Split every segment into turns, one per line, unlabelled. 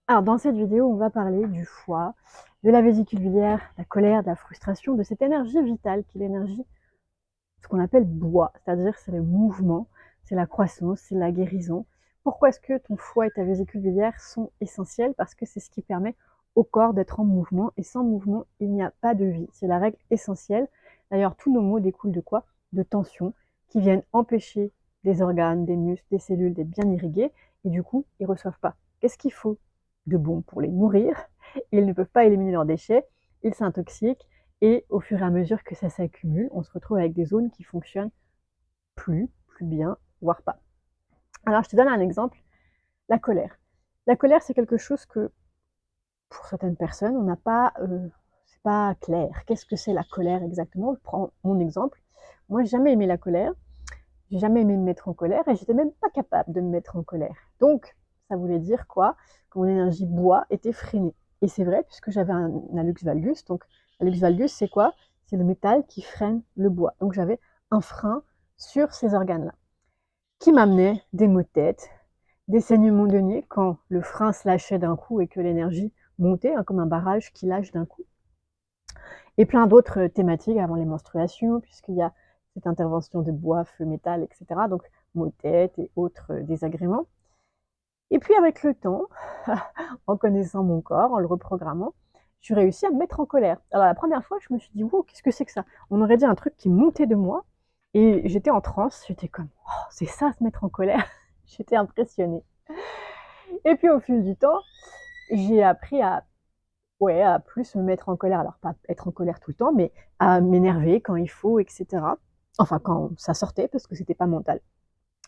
Alors, dans cette vidéo, on va parler du foie, de la vésicule biliaire, de la colère, de la frustration, de cette énergie vitale qui est l'énergie, ce qu'on appelle bois, c'est-à-dire c'est le mouvement, c'est la croissance, c'est la guérison. Pourquoi est-ce que ton foie et ta vésicule biliaire sont essentiels? Parce que c'est ce qui permet au corps d'être en mouvement, et sans mouvement, il n'y a pas de vie. C'est la règle essentielle. D'ailleurs, tous nos maux découlent de quoi? De tensions qui viennent empêcher des organes, des muscles, des cellules d'être bien irrigués, et du coup, ils ne reçoivent pas. Qu'est-ce qu'il faut de bon pour les nourrir? Ils ne peuvent pas éliminer leurs déchets, ils s'intoxiquent, et au fur et à mesure que ça s'accumule, on se retrouve avec des zones qui fonctionnent plus bien, voire pas. Alors, je te donne un exemple, la colère. La colère, c'est quelque chose que, pour certaines personnes, on n'a pas, c'est pas clair. Qu'est-ce que c'est la colère exactement? Je prends mon exemple. Moi, j'ai jamais aimé la colère. J'ai jamais aimé me mettre en colère et j'étais même pas capable de me mettre en colère. Donc, ça voulait dire quoi? Que mon énergie bois était freinée. Et c'est vrai, puisque j'avais un hallux valgus. Donc, hallux valgus, c'est quoi? C'est le métal qui freine le bois. Donc, j'avais un frein sur ces organes-là, qui m'amenait des maux de tête, des saignements de nez quand le frein se lâchait d'un coup et que l'énergie montait, hein, comme un barrage qui lâche d'un coup. Et plein d'autres thématiques avant les menstruations, puisqu'il y a cette intervention de bois, feu, métal, etc. Donc, maux de tête et autres désagréments. Et puis, avec le temps, en connaissant mon corps, en le reprogrammant, j'ai réussi à me mettre en colère. Alors, la première fois, je me suis dit, wow, qu'est-ce que c'est que ça? On aurait dit un truc qui montait de moi. Et j'étais en transe, j'étais comme, oh, c'est ça, se mettre en colère. J'étais impressionnée. Et puis, au fil du temps, j'ai appris à plus me mettre en colère. Alors, pas être en colère tout le temps, mais à m'énerver quand il faut, etc. Enfin, quand ça sortait, parce que c'était pas mental.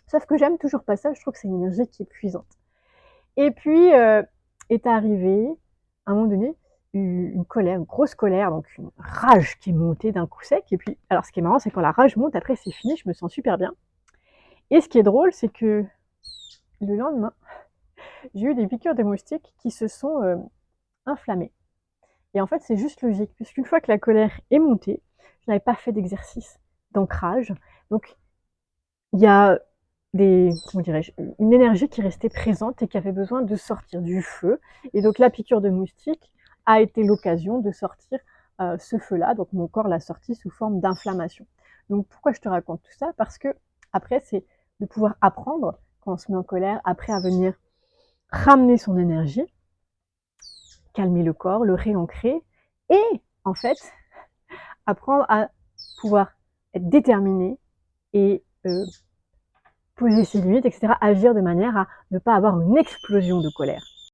Sauf que j'aime toujours pas ça, je trouve que c'est une énergie qui est épuisante. Et puis, est arrivé, à un moment donné, une colère, une grosse colère, donc une rage qui est montée d'un coup sec. Et puis, alors ce qui est marrant, c'est quand la rage monte, après c'est fini, je me sens super bien. Et ce qui est drôle, c'est que le lendemain, j'ai eu des piqûres de moustiques qui se sont inflammées. Et en fait, c'est juste logique, puisqu'une fois que la colère est montée, je n'avais pas fait d'exercice d'ancrage. Donc, il y a comment dirais-je, une énergie qui restait présente et qui avait besoin de sortir du feu. Et donc, la piqûre de moustique a été l'occasion de sortir ce feu-là. Donc, mon corps l'a sorti sous forme d'inflammation. Donc, pourquoi je te raconte tout ça? Parce que, après, c'est de pouvoir apprendre, quand on se met en colère, après à venir ramener son énergie, calmer le corps, le réancrer, et en fait, apprendre à pouvoir être déterminé et poser ses limites, etc., agir de manière à ne pas avoir une explosion de colère.